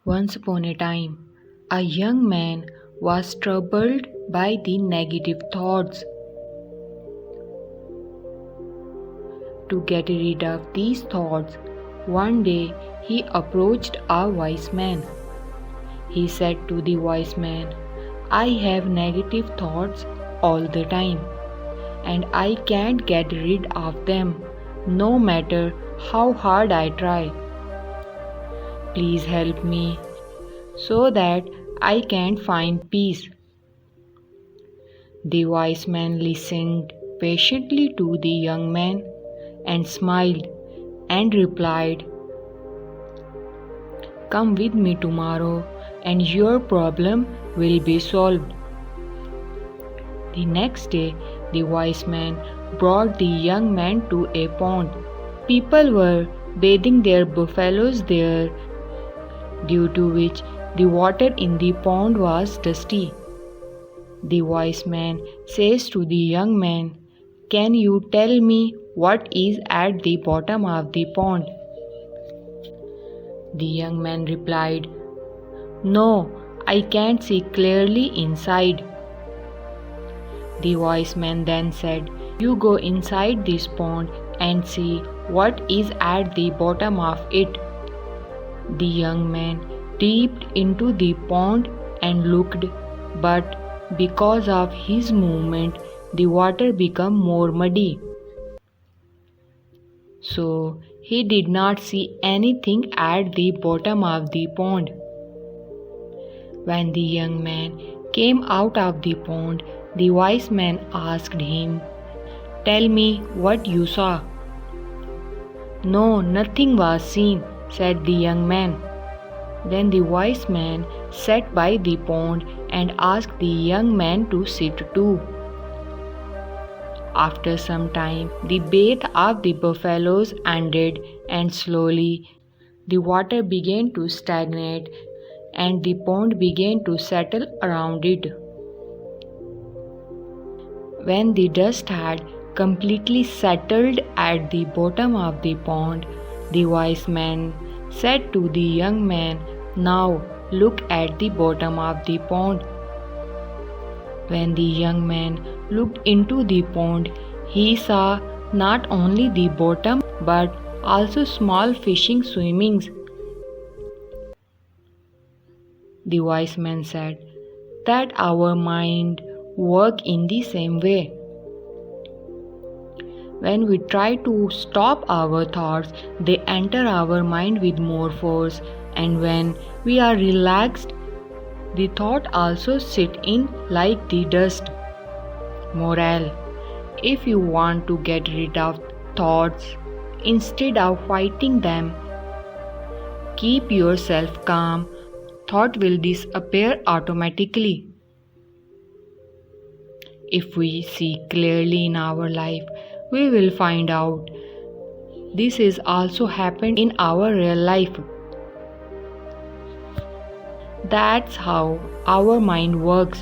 Once upon a time, a young man was troubled by the negative thoughts. To get rid of these thoughts, one day he approached a wise man. He said to the wise man, "I have negative thoughts all the time, and I can't get rid of them, no matter how hard I try. Please help me so that I can find peace." The wise man listened patiently to the young man and smiled and replied, "Come with me tomorrow and your problem will be solved." The next day, the wise man brought the young man to a pond. People were bathing their buffaloes there, due to which the water in the pond was dusty. The wise man says to the young man, "Can you tell me what is at the bottom of the pond?" The young man replied, "No, I can't see clearly inside." The wise man then said, "You go inside this pond and see what is at the bottom of it." The young man dipped into the pond and looked, but because of his movement, the water became more muddy. So he did not see anything at the bottom of the pond. When the young man came out of the pond, the wise man asked him, "Tell me what you saw." "No, nothing was seen," said the young man. Then the wise man sat by the pond and asked the young man to sit too. After some time, the bath of the buffaloes ended, and slowly the water began to stagnate and the pond began to settle around it. When the dust had completely settled at the bottom of the pond, the wise man said to the young man, "Now look at the bottom of the pond." When the young man looked into the pond, he saw not only the bottom but also small fishing swimmings. The wise man said that our mind works in the same way. When we try to stop our thoughts, they enter our mind with more force, and when we are relaxed, the thought also sit in like the dust. Moral: if you want to get rid of thoughts, instead of fighting them, keep yourself calm. Thought will disappear automatically. If we see clearly in our life, we will find out this is also happened in our real life. That's how our mind works.